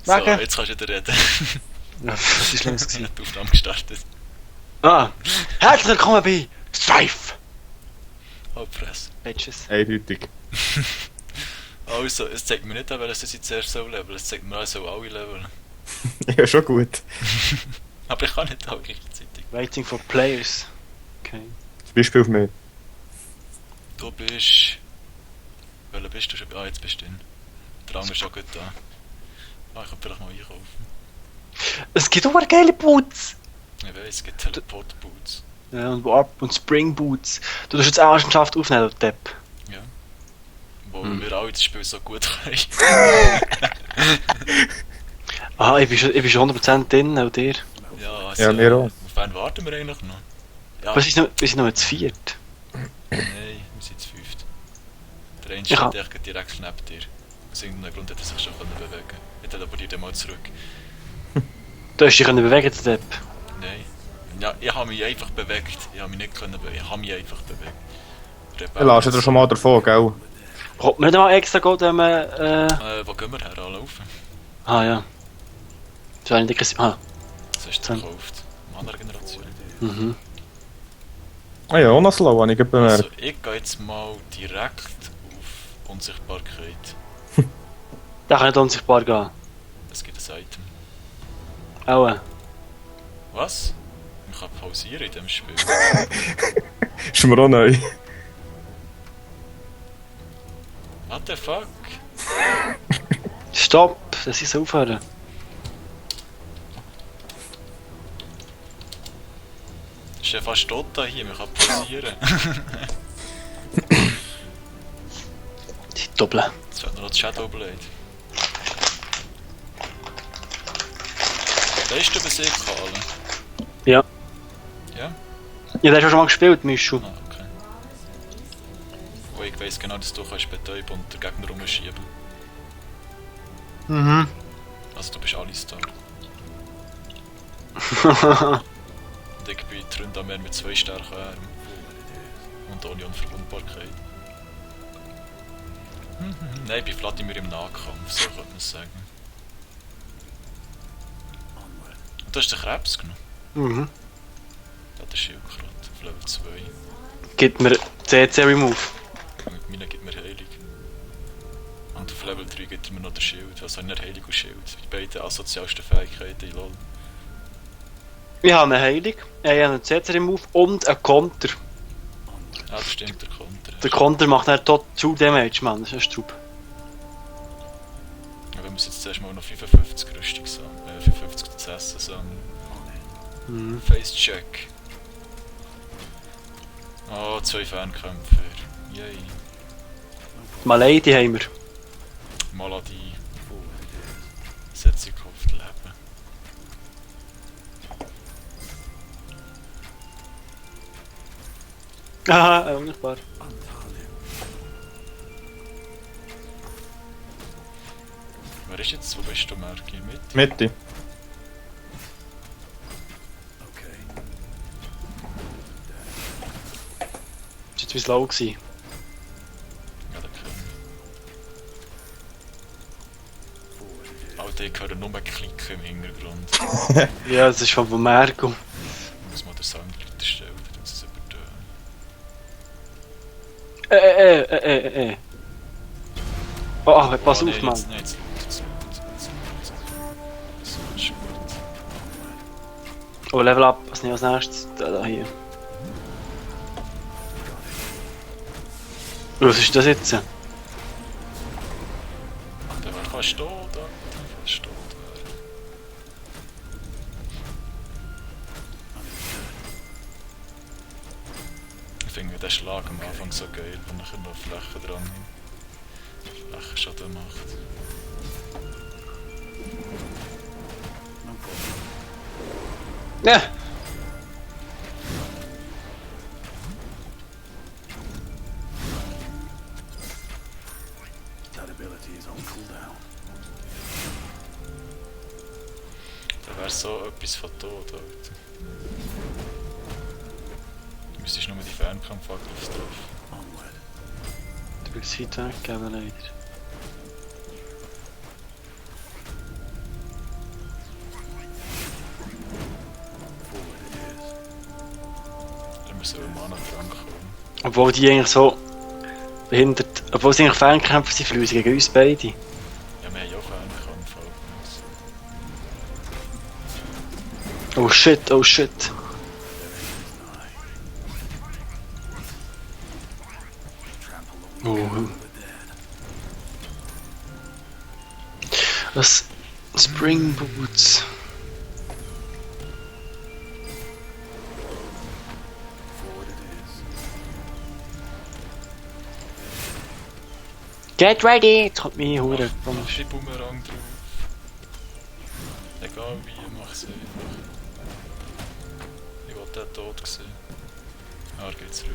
So, Wegen? jetzt kannst du wieder reden. Ja, was ist los Ich gewesen? habe die Aufnahme gestartet. Ah, herzlich willkommen bei Strife! Halbfresse. Bitches. Eindeutig. Also, es zeigt mir nicht an, welches ich zuerst soll leveln. Es zeigt mir an, ich soll alle leveln. Ja, schon gut. Aber ich kann nicht alle gleichzeitig. Waiting for players. Okay. Zum Beispiel auf mich. Du bist... Welcher bist du schon? Ah, jetzt bist du drin. Der andere ist auch gut da. Ah, ich kann vielleicht mal einkaufen. Es gibt auch geile Boots! Ich weiss, es gibt Teleport-Boots. Ja, und Warp und Spring Boots. Du darfst jetzt Arschenschaft aufnehmen, du Depp. Ja. Wo wir alle das Spiel so gut können. Ah, ich bin schon 100% drin, auch dir. Ja, also... Ja, mir auch. Auf wen warten wir eigentlich noch? Ja, Was ist noch, wir sind noch zu viert. nein, wir sind zu fünft. Der eine Ja. steht echt direkt neben dir. Aus irgendeinem Grund hat er sich schon bewegen können. Ich teleportiere den mal zurück. Du hast dich bewegen, du Depp. Nein. Ja, ich habe mich einfach bewegt. Ich habe mich nicht können bewegen. Ich habe mich einfach bewegt. Dann lass dir schon mal davon, gell? Kommt man nicht mal extra gut, wenn man... Wo gehen wir her? Anlaufen? Ah ja. Das war nicht ah. Das hast du Dann- gekauft. Mana-Generation. Mhm. Ah ja, auch noch slow, habe ich gerade bemerkt. Also, ich gehe jetzt mal direkt auf Unsichtbarkeit. Da kann nicht unsichtbar gehen. Es gibt ein Item. Auch. Was? Man kann pausieren in diesem Spiel. Ist mir auch neu. What the fuck? Stopp, das ist aufhören. Das ist ja fast tot da hier, man kann pausieren. Die Doppel. Jetzt fehlt noch das Shadowblade. Hast du besiegt, Karl? Ja. Ja? Ja, der hast du schon mal gespielt, Mischu. Ah, okay. Oh, ich weiss genau, dass du kannst betäuben und den Gegner rumschieben. Mhm. Also du bist Alistar. Und ich bin Tründamer mit 2 starken Armen. Und ohne Unverwundbarkeit. Nein, ich bin Vladimir im Nahkampf, so könnte man es sagen. Und du hast den Krebs genommen. Mhm. Ja, der Schildkröte auf Level 2. Gibt mir CC Remove. Mit meinen gibt mir Heilung. Und auf Level 3 gibt er mir noch den Schild. Also nicht Heilung und Schild. Die beiden asozialsten Fähigkeiten in LoL. Ich habe eine Heilung, ich habe einen CC Remove und einen Konter. Ah, das stimmt, der Konter. Der Konter macht dann tot 2 Damage, Mann. Das ist ein Strub. Ja, wir müssen jetzt zuerst mal noch 55 Rüstung sammeln. 55 zu essen sammeln. Mhm. Face Check. Oh, 2 Fernkämpfer. Yay. Malady haben wir. Maladie. Setz sich auf das Leben. Haha, unsichtbar. Wer ist jetzt? Wo bist du, Merki? Mit? Mitte. Das war jetzt wie slow gewesen. Ja, der kann ich. Alter, ich höre nur Klicken im Hintergrund. Ja, das ist von Merkel. Muss man den Sound lauter stellen, dann sie es übertönen. Oh, pass nee, auf, Mann. Jetzt, jetzt, so, ist gut. Oh, Level up. Was nicht als nächstes? Da hier. Oh, was ist das jetzt? Der wird fast tot, Alter. Fast tot. Ich finde den Schlag am Anfang so geil, wenn nachher noch Flächen dran Flächenschaden macht. Ja. Da wäre so etwas von tot, Alter. Du müsstest nur die Fernkampfangriffe treffen. Du willst Zeit weggeben, leider. so einen Mana-Trank kommen. Obwohl die eigentlich so behindert. Obwohl sie eigentlich Fernkämpfer sind, verlieren sie gegen uns beide. Ja, wir haben ja auch Fernkampf. Oh shit, oh shit. Oh. Das Spring Boots. Get ready! Jetzt kommt meine Hure. Mach die Bumerang drauf. Egal wie, mach sie einfach. Ich wollte den tot sehen. Er geht zurück.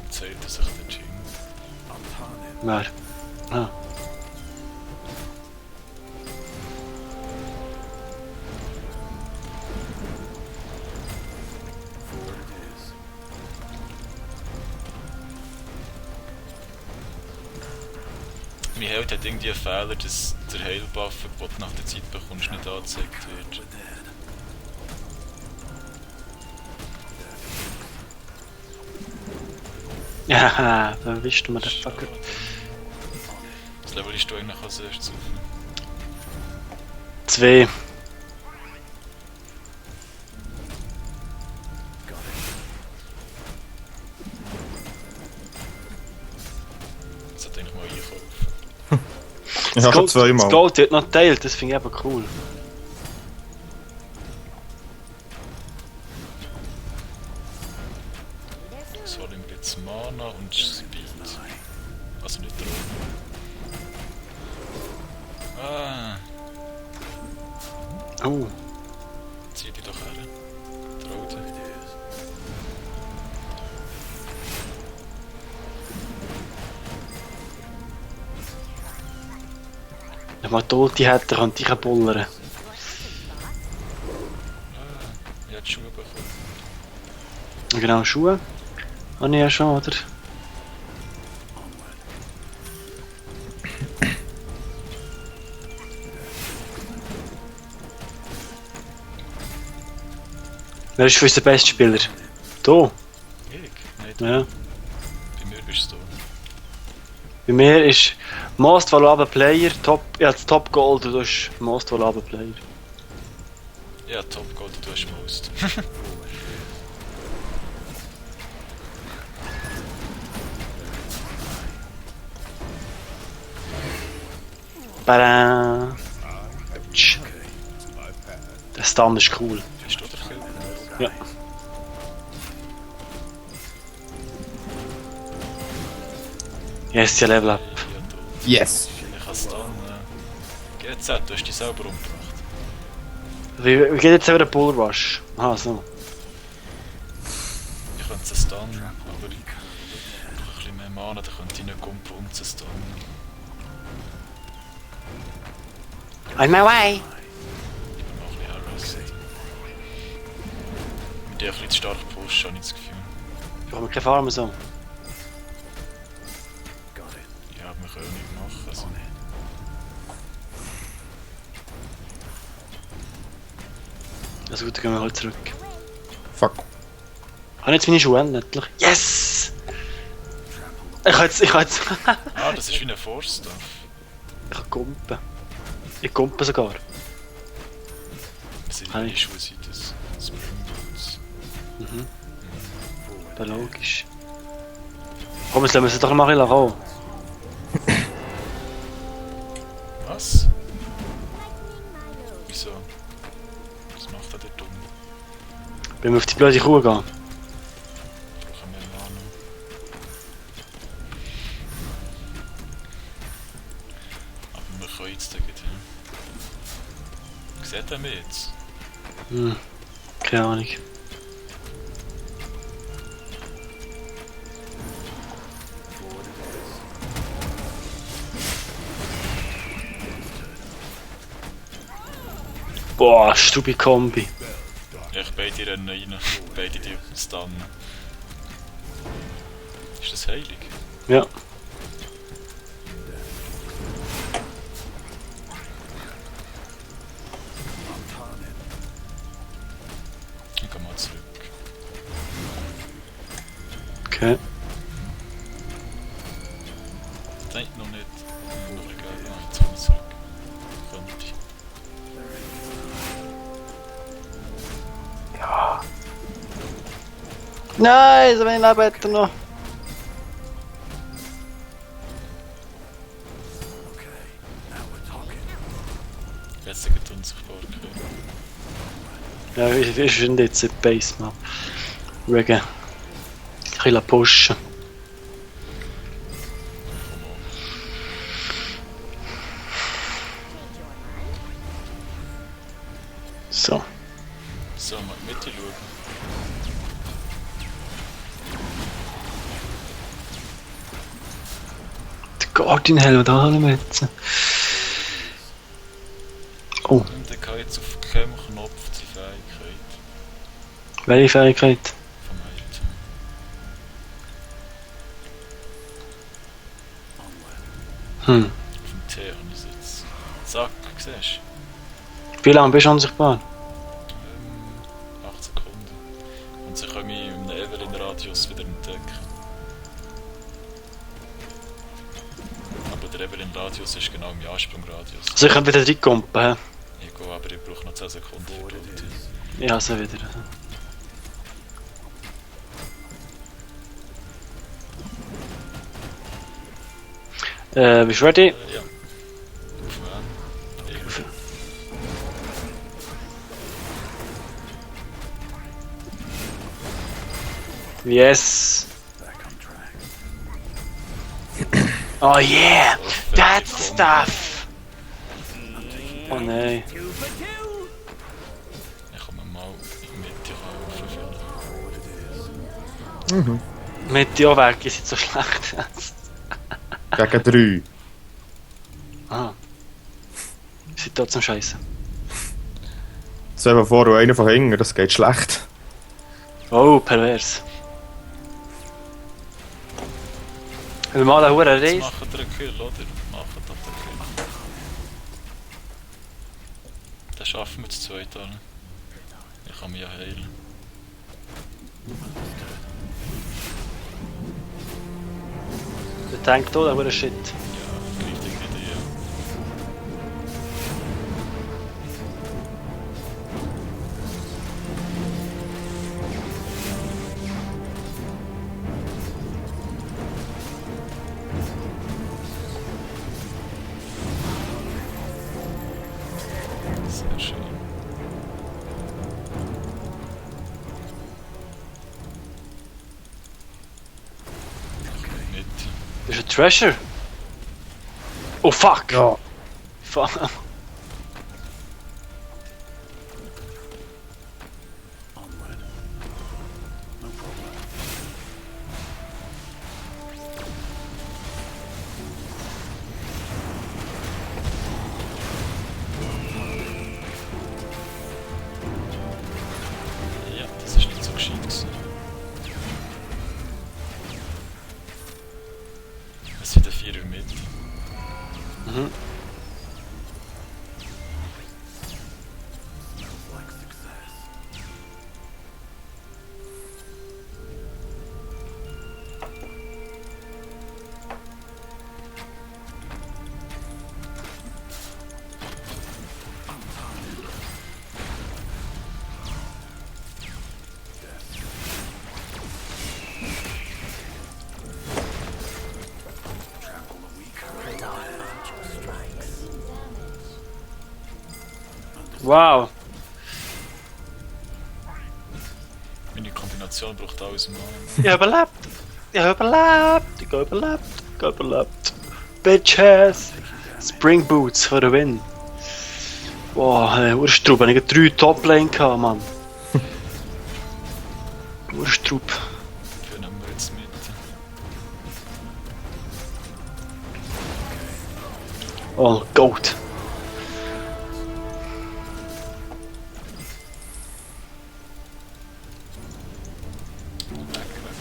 Zählt er sich der Jing? Wer? Ah. Mein Held hat irgendwie einen Fehler, dass der Heilbuff, den du nach der Zeit bekommst, nicht angezeigt wird. Ja, dann wisst du mir den Fucker. Das Level ist du eigentlich als erstes auf. 2. Das sollte eigentlich mal einkaufen. Ich habe schon zweimal. Das Gold wird noch geteilt, das finde ich eben cool. So nehmen wir jetzt Mana und Speed. Also nicht Drogen. Ah, Oh. zieh die doch her. Trau dich. Wenn man Tote hätte, könnte ich bullern. Ah, ich hab die Schuhe bekommen. Genau, Schuhe. Habe ich ja schon, oder? Wer ist für uns der beste Spieler? Du? Ich? Nein, Ja. bei mir bist du. Bei mir ist Most Valuable Player, Top Gold, du bist Most Valuable Player. Ja, Top Gold, du hast Most. Bada. Tsch. Der Stun ist cool. Bist du der Kill? Ja. Yes, ja Level up. Ja, tot. Yes! Ich kann es dann. GZ, du hast dich selber umgebracht. Wie geht jetzt wieder der Bull Rush? Aha, so. Ich könnte es dann, aber ich brauche ein bisschen mehr Mana, dann könnte ich nicht kumpen um zu stunnen. On my way! Ich bin mal ein bisschen harassed. Mit dir ein bisschen zu stark pushen, habe ich das Gefühl. Ich habe keine Farm so. Ja, aber wir können nicht machen. Also. Also gut, dann gehen wir halt zurück. Fuck. Habe jetzt meine Schuhe endlich? Yes! Ich kann jetzt... Ah, das ist wie ein Force-Stuff. Ich kann kumpen. Ich kumpe sogar. Das sind Hi. die Schuhe, sind das Spring Boots. Mhm. Ja, logisch. Komm, jetzt lassen wir sie doch mal ein bisschen ran. Was? Wieso? Was macht er dort dumm? Wenn wir auf die blöde Kuh gehen. Brauchen wir Mana. Aber wir können jetzt gegen den. Sieht er mich jetzt? Hm. Keine Ahnung. Boah, stupid Kombi. Ja, ich beide rennen rein. Beide die stunnen. Ist das heilig? Ja. Ich geh mal zurück. Okay. Nein, noch nicht. Noch egal. Ah, jetzt komme ich zurück. Könnte ich. Nein, so wenig Leben hat er noch. Jetzt sind wir unsichtbar. Okay. Ja, wir sind jetzt in der Base, Mann. Wegen. Ein bisschen pushen. So. So, mal in die Mitte schauen. Der Guardian-Helm, da haben wir jetzt. Oh, Und dann kann jetzt auf keinem Knopf die Fähigkeit welche Fähigkeit? vom Item. Hm. Auf dem T habe ich es jetzt. Zack, siehst Wie lange bist du unsichtbar? du? 8 Sekunden. Und sie können mich im Evelyn-Radius wieder entdecken. Aber der Evelyn-Radius ist genau im Ansprungradius. Also ich kann wieder reinkommen, hä? Ich gehe, aber ich brauche noch 10 Sekunden für die Ulti. Ja, so wieder. Bist du ready? Ja. Auf wen? Ich. Yes! Oh yeah! That stuff! Oh nein. Ich komme mal in die Mitte helfen. Mit dir weg, ihr seid so schlecht. Gegen 3. Ah. Ihr seid trotzdem scheiße. Stell dir vor, du einer von hinten, das geht schlecht. Oh, pervers. Wir mal einen hohen Jetzt Race. machen wir einen Kill, oder? Machen doch den Kill. Dann schaffen wir zu zweit alle. Ich kann mich ja heilen. Der Tank da, der hohe Shit. Ja, richtig Idee. Sehr schön. Mitte. Das ist ein Treasure. Oh fuck! Ja. Fuck. Ja, das ist nicht so gescheit gewesen. Es sind 4 in der Mitte. Mhm. Wow. Meine Kombination braucht alles mal. Ich habe überlebt. Ich habe überlebt. Ich habe überlebt. Ich habe überlebt. Bitches. Spring Boots für den Win. Boah, Urstrup. Ich hatte 3 Top-Lane gehabt, Mann. Urstrup. Für nehmen wir jetzt mit. Oh, Goat. Weg, weg, weg.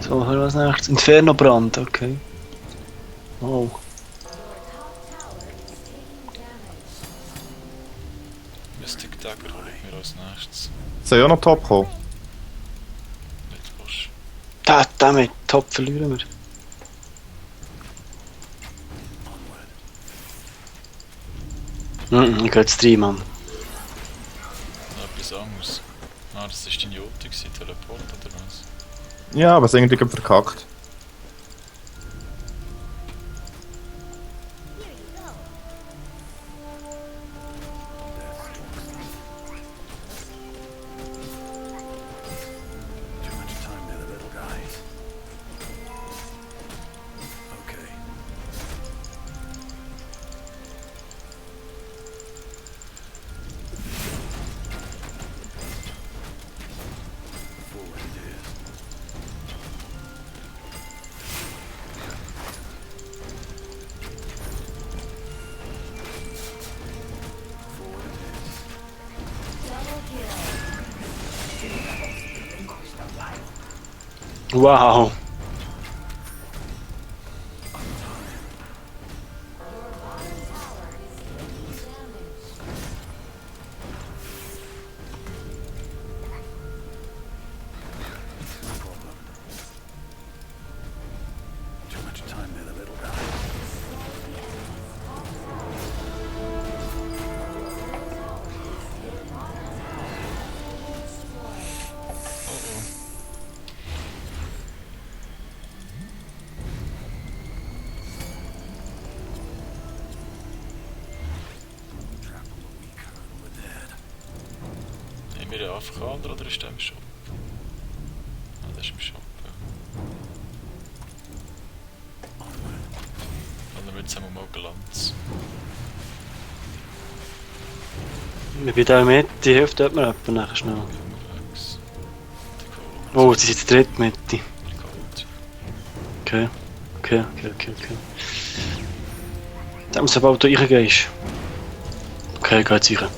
So, was nächstes? Inferno-Brand, okay. Oh. Mystic Dagger hole ich mir als nächstes. Soll ich auch noch top kommen? Nicht fast. Damit, top verlieren wir. Ich gehe jetzt rein, Mann. Noch etwas anderes. Ah, das ist deine Ulti gewesen, Teleport oder was? Ja, aber es irgendwie gerade verkackt. Wow. Haben wir den Afghaner oder ist der im Shop? Ah, der ist im Shop, ja. Dann wird es einmal mal Glanz. Wir bin da mit, die Hälfte hat man etwa nachher schnell. Rex. Die Oh, sie sind zu dritt mit. Die Gold. Okay. Okay. Da muss aber auch da reingehst. Okay, geht sicher.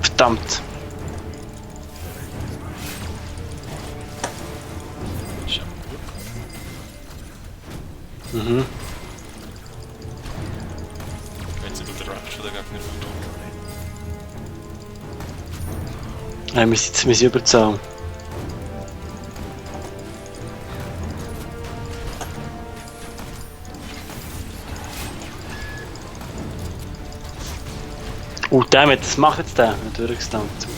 Verdammt. Ist einmal gut. Mhm. Wenn sie den Rush von der Gegner tun. Wir sind überzahlen. Oh, damit, das macht jetzt der. Durchgestanden. Super.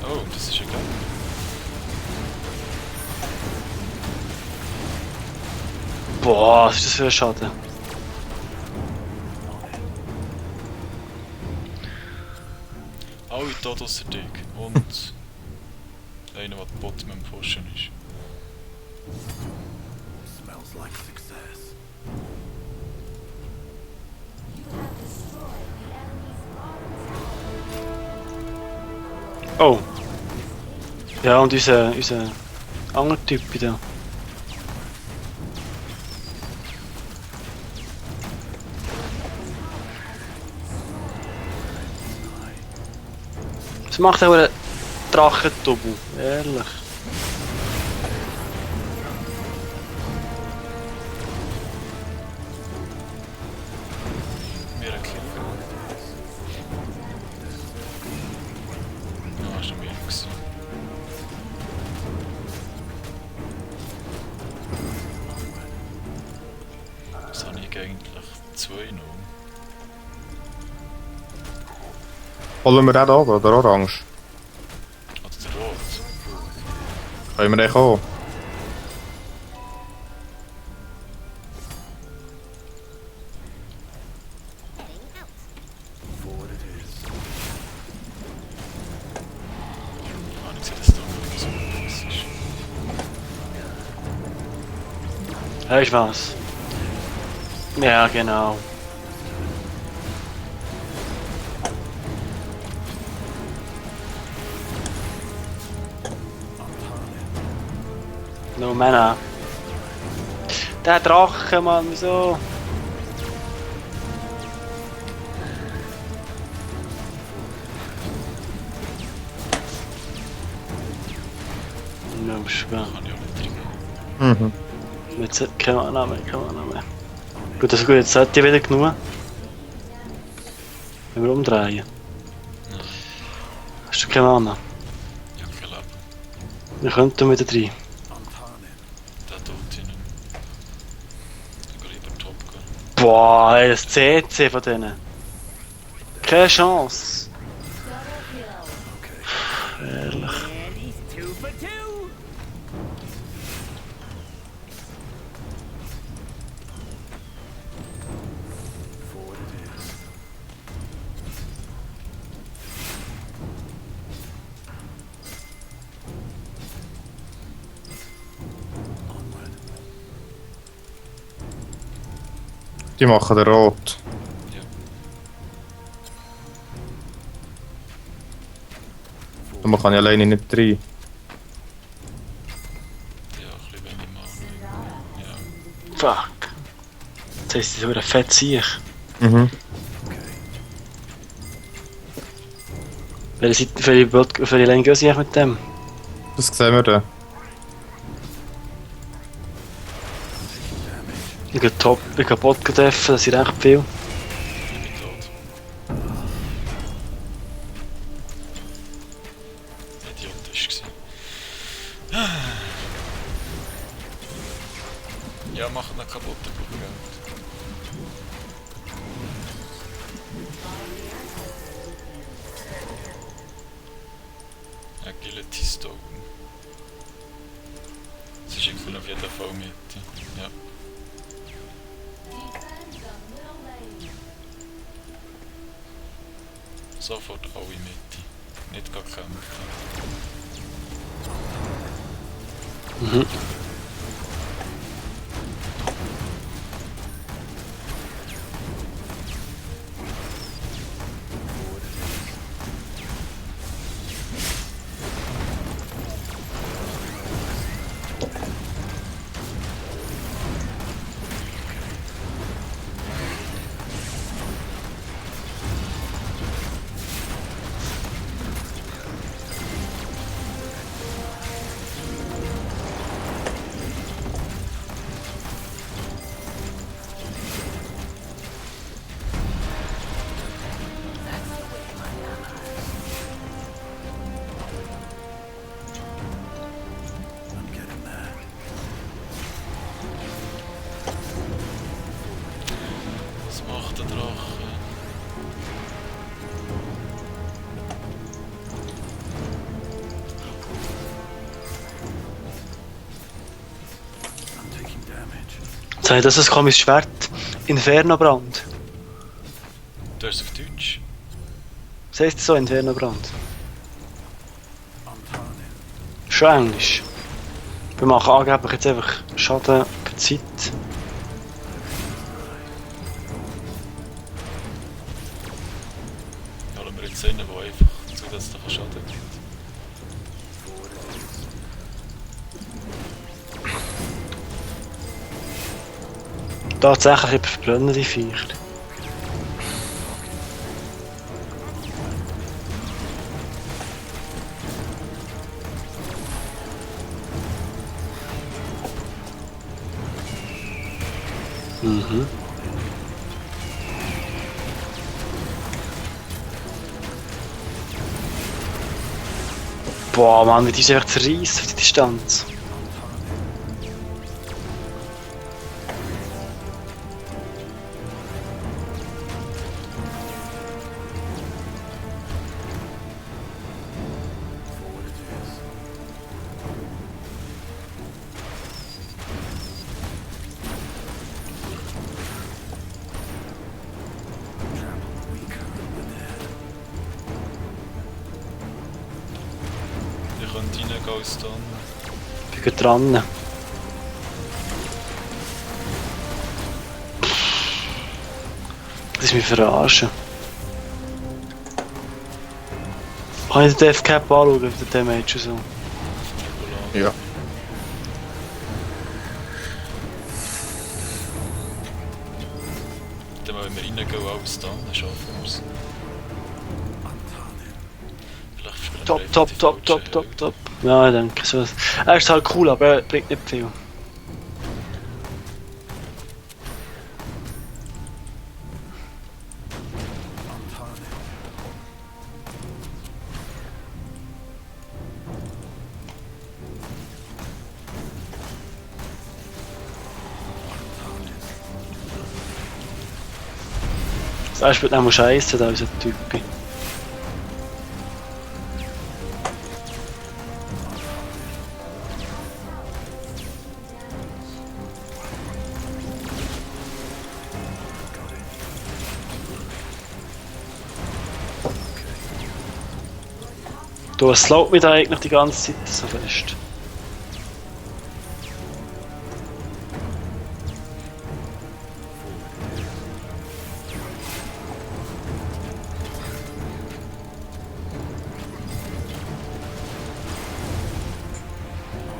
Oh, das ist ja geil. Boah, was ist das für ein Schaden? Alle tot ausser dich. Und einer, der Bot mit dem Pfosten ist. Smells like success. Oh. Ja, und unser anderer Typ da. Was macht auch ein Drachentubu? Ehrlich. Mir ein Kill gemacht. Ja, ist schon mehr gewesen. Was habe ich eigentlich? 2 noch. Holen wir den da oder orange? Oder der Rot. Können wir den auch? Forward it is. Ah, ich sehe, dass da noch so was ist. Weißt du was? Ja, genau. No Mana. Der Drache, Mann, wieso? No, schwer. Kann ich auch nicht drin. Mhm. Jetzt keine Mana mehr, keine Mana mehr. Gut, also gut, jetzt hat die wieder genug. Wenn wir umdrehen. Nein, Hast du keine Mana? ich hab kein Leben. Wir könnten wieder rein. Der tut ihn nicht. Ich gehe lieber Top gehen. Boah, ey, das CC von denen. Keine Chance. Ehrlich. And he's 2 for 2. Forward it is. Onward. Die machen den Rot. Ja. Und man kann ja alleine nicht rein. Ja, ein bisschen wenig Mana. Ja. Fuck. Jetzt heisst sie so ein fett Sieg. Mhm. Welche Seite, für die Länge gehen sie eigentlich mit dem? Das sehen wir dann. Ich gehe top, ich gehe Bot treffen, das sind recht viel. Ich bin tot. Idiotisch gewesen. Ja, machen ihn kaputt, ich brauche Geld. Agility Stone. Sie schicken auf jeden Fall mit. Ja. Sofort alle Mitte. Nicht gar kämpfen. Mhm. I'm getting there. Was macht der Drache? I'm taking damage. Jetzt habe ich das ein komisches Schwert. Inferno-Brand. Du hast es auf Deutsch? Was heisst das so, Inferno-Brand? I'm turning. Schon Englisch. Wir machen angeblich jetzt einfach Schaden per Zeit. Holen wir jetzt einen, der einfach zusätzlichen Schaden gibt. Tatsächlich verbrennen die Viecher. Mhm. Boah, Mann, wie die ist einfach zerreißt auf die Distanz. Forward it is. Trample weaker than dead. Ihr könnt reingehen als dann. Ich bin dran. Das ist mich verarschen. Kann ich den Death Cap anschauen, auf den Damage und so? Ja. Stun, dann schaffen wir es. Vielleicht spielen wir Top, einfach top, die top, falsche top, top, Höhe. top. Ja, ich denke so. Er ist halt cool, aber er bringt nicht viel. Er spielt nämlich Scheiße, da unser Typ. Du, was slowt mich da eigentlich die ganze Zeit so fest?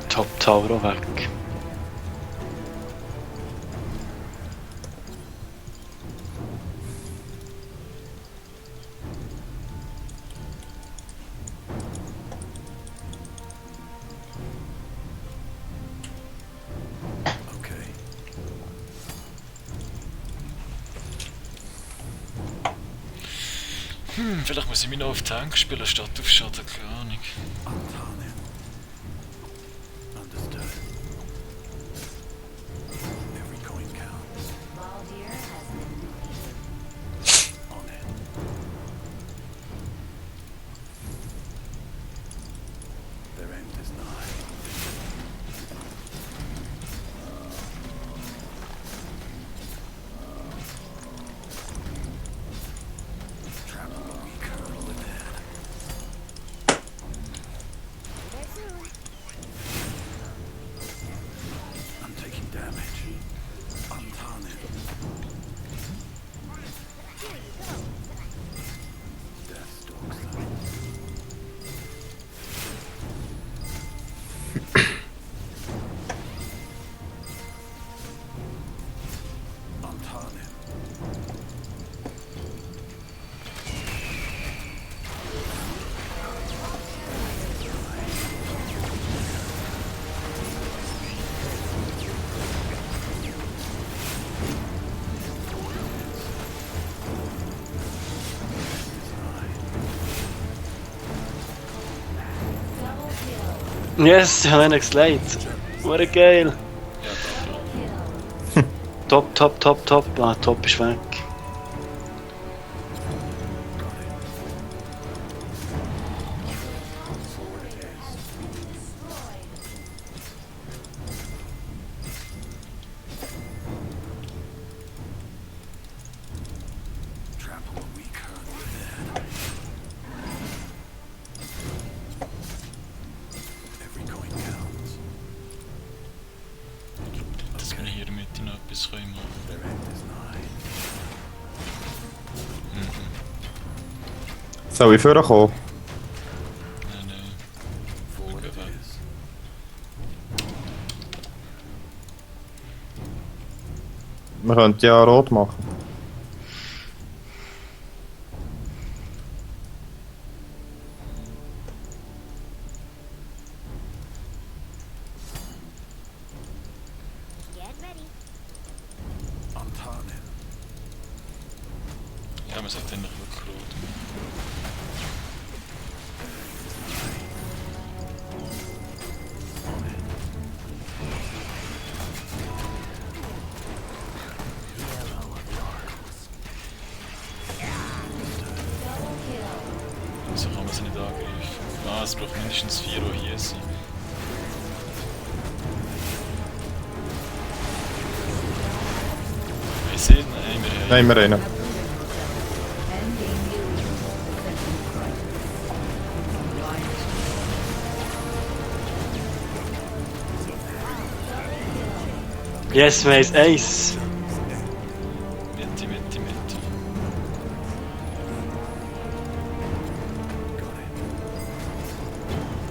Top Tower auch weg. Okay. Vielleicht muss ich mich noch auf Tank spielen statt auf Schaden, keine Ahnung. Antanen. Understood. Every coin counts. On it. Their end is nigh. Trample the weak, hurdle the dead. I'm taking damage. Untarnished. Death stalks them. Untarnished. Yes, ich habe einen geslayt. Wurde geil. Ja, Top, top, top, top. Ah, top ist weg. Trample the weak, hurdle the dead. Every coin counts. dass wir hier in der Mitte noch etwas machen können. Their end is nigh. Soll ich vorkommen? Nein, nein. Forward it Okay. is. Wir könnten ja rot machen. Get ready. Untarnished. Ja, man sollte eigentlich wirklich rot machen. So kann man sie nicht angreifen. Ah, es braucht mindestens 4, die hier sind. Wir sehen, nein, wir haben... Nehmen wir einen. Yes, mate, Ace. Mitte, Mitte, Mitte.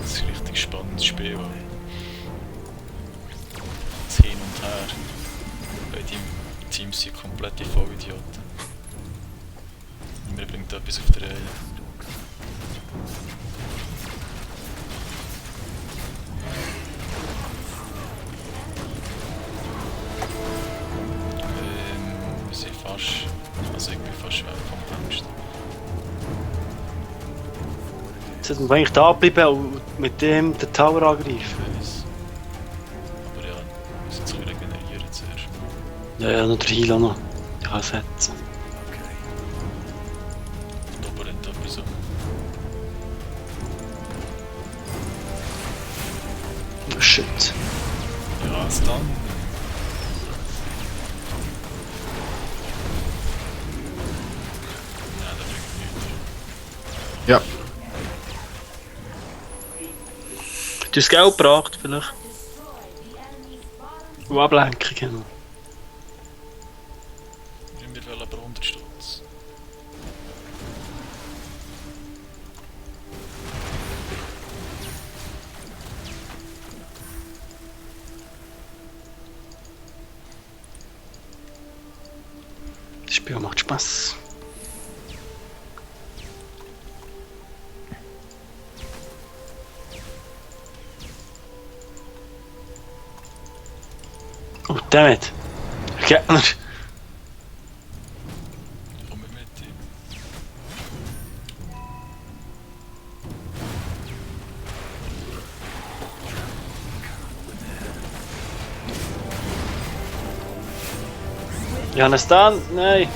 Das ist ein richtig spannendes Spiel. Das Hin und Her. Beide Teams sind komplette Vollidioten. irgendetwas auf der Reihe. Wir sind fast... Also ich bin fast weg vom Angst. Jetzt sollten wir eigentlich da bleiben und mit dem den Tower angreifen. Weiss. Aber ja, wir müssen uns regenerieren zuerst. Ja, noch der Heal auch noch. Ich kann setzen. Okay. Da oben rennt etwas um. Oh shit. Ja, was dann? Ja, der bringt nichts. Ja. Du hast Geld gebracht, vielleicht. Und Ablenkungen. Wir wollen aber 100 Stutz. Das Spiel macht Spaß. Oh, dammit. Gegner. Komm mit ihm. Johannes dann? Nein.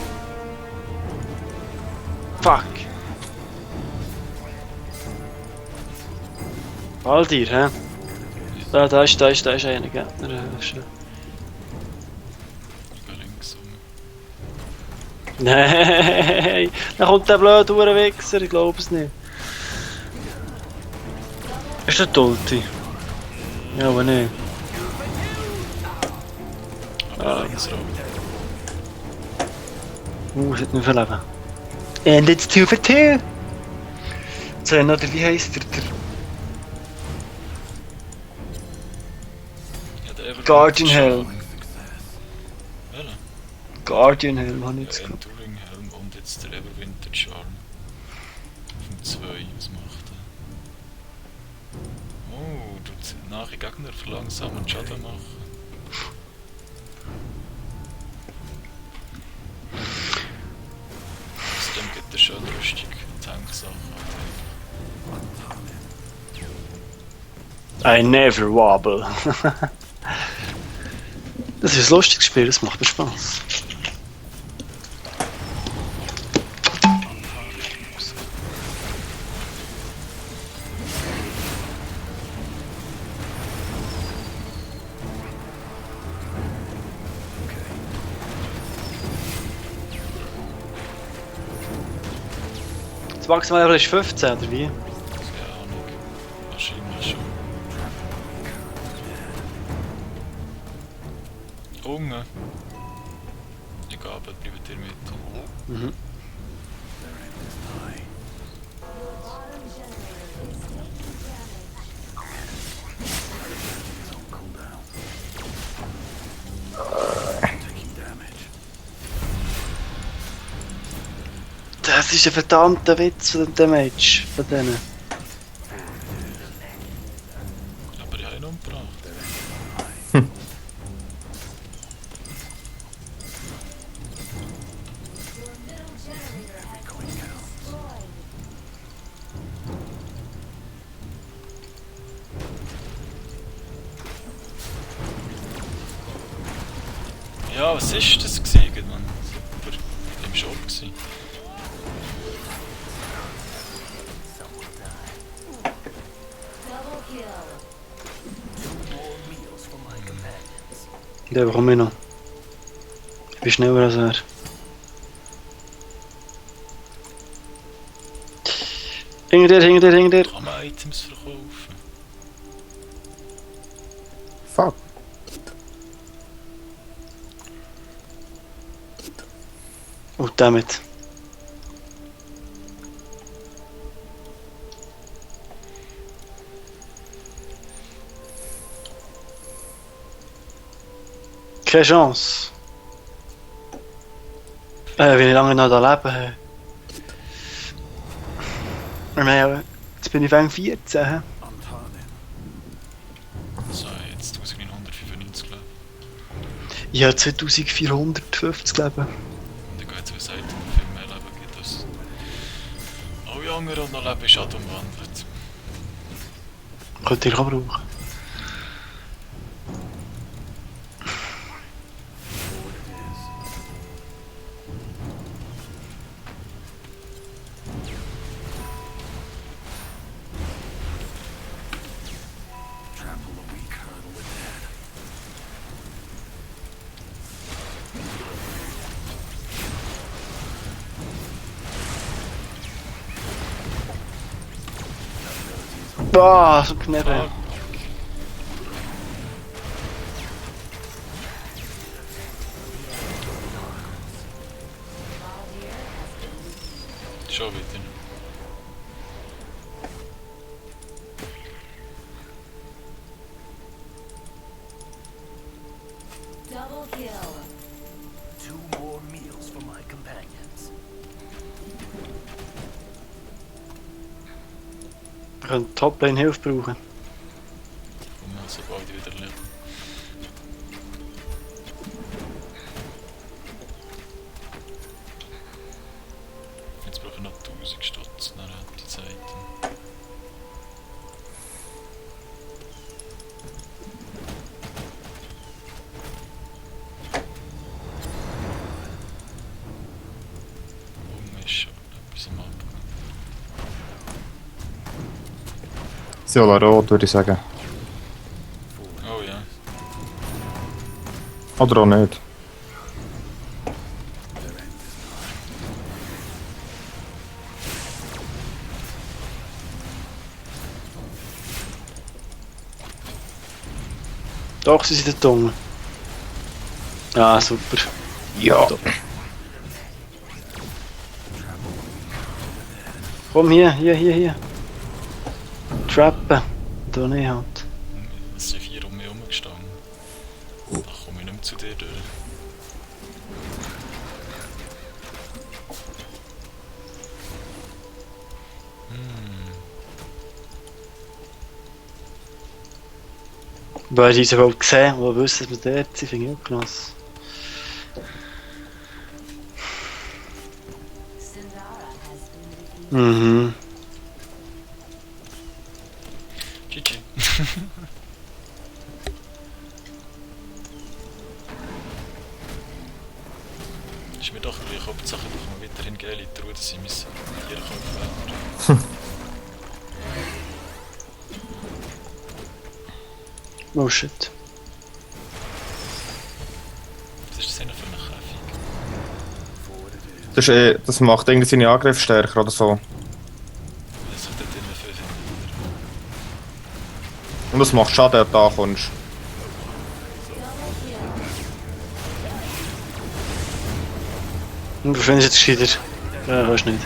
Fuck. Baldir, hä? Da ist einer Gegner. Ich gehe links um. Nein, dann kommt der blöde Wichser, ich glaube es nicht. Ist der Tote? Ja, aber nicht. Aber links rum. Es hat nicht viel Leben. And it's 2 for 2! So, oder wie heisst der? Ja, der Evergreen Guardian ist Helm. Welcher? Guardian Helm habe ich jetzt Der gehabt. Enduring Helm und jetzt der Everwinter Charm. Auf dem 2, was macht er? Oh, tut nahe Gegner verlangsamen und Schaden machen. Außerdem gibt er schon lustig Tanksachen. I never wobble. Das ist ein lustiges Spiel, das macht mir Spaß. Das Maximale Level ist 15 oder wie? Keine Ahnung. Wahrscheinlich schon. Hunger. Egal, aber bleibt ihr mit. Mhm. Cool down. Taking damage. Das ist ein verdammter Witz von dem Damage von denen. Aber ich habe ihn umgebracht. Every coin counts. Ja, was ist das gewesen, Mann? Super. Im Shop gewesen. Den bekomme ich noch. Ich bin schneller als er. Hinter dir. Kann man Items verkaufen? Fuck. Oh, damit. Keine Chance. Wie lange noch da leben. Nein, jetzt bin ich Fang 14. hä? I'm turning. So, jetzt 1995, glaube ich. Ich habe 2450 Leben. Und ich gehe jetzt auf Seite, wo viel mehr Leben gibt als alle anderen und noch Leben in Schatten umwandelt. Könnt ihr auch brauchen. Trample a weak hurdle with that. Boah, so knapp. Fuck. Schon wieder. Double kill. 2 more meals for my companions. Wir können Toplane Hilfe brauchen. Und dann sobald ich wieder lebe. Jetzt brauche ich noch 1000 Stutz, dann hat die Zeit. Oh, ist schon etwas am Abgehen. Siola rot, würde ich sagen. Oh ja. Oder auch nicht. Doch, sie sind dort unten. Ah, super. Ja. Komm hier. Trappen. Da nicht halt. Es sind 4 um mich herumgestanden. Da komme ich nicht mehr zu dir durch. Weil sie überhaupt gesehen oder wissen, dass wir dort sind, finde ich auch klasse. Sindara has been defeated. Mhm. Kiki. Ist mir doch gleich, Hauptsache ich komme weiterhin geile Truhe, dass ich mein Tier kaufen kann. Oh shit. Was ist das denn für eine Käfig? Das macht irgendwie seine Angriffe stärker oder so. Was ich dort drinnen für finde? Und das macht Schaden, wenn du da kommst. Und du findest jetzt gescheiter. Ja, weißt nicht.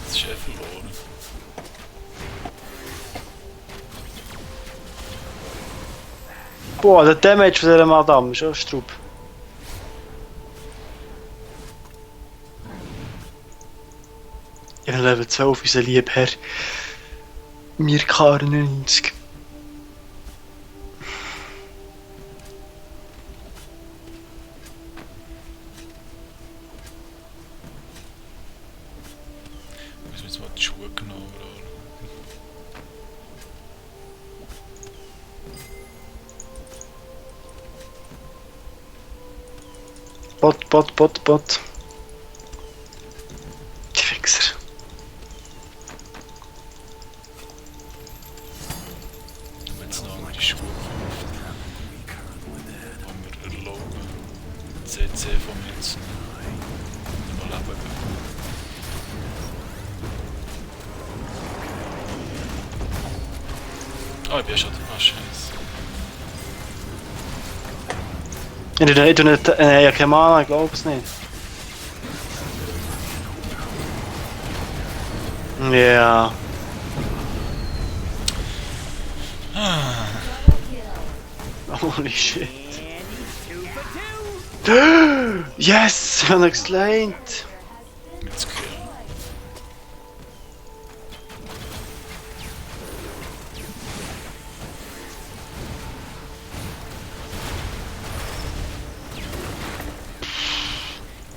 Das ist verloren. Boah, der Damage von dieser Madame ist auch Strub. Ich bin Level 12, unser lieber Herr. Mirka 90. Müssen wir jetzt mal die Schuhe genauer anschauen. Bot. Die Fixer. Wenn es noch andere Schuhe kauft, haben wir erlauben, CC vom Nutzen noch leben gehen. Ah, ich bin schon. Ah, scheiße. Ich tu nicht, ja, keine Mana, ich glaube es nicht. Ja. Holy shit. Yes! Ich habe ihn geslankt! mit Skill.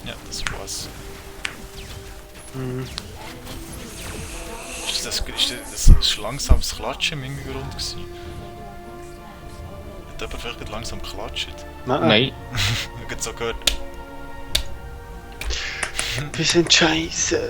Ja, das war's. Ist das langsames Klatschen im Hintergrund gewesen? Hat jemand vielleicht gerade langsam geklatscht? Nein. Ich habe so gehört. Wir sind scheiße.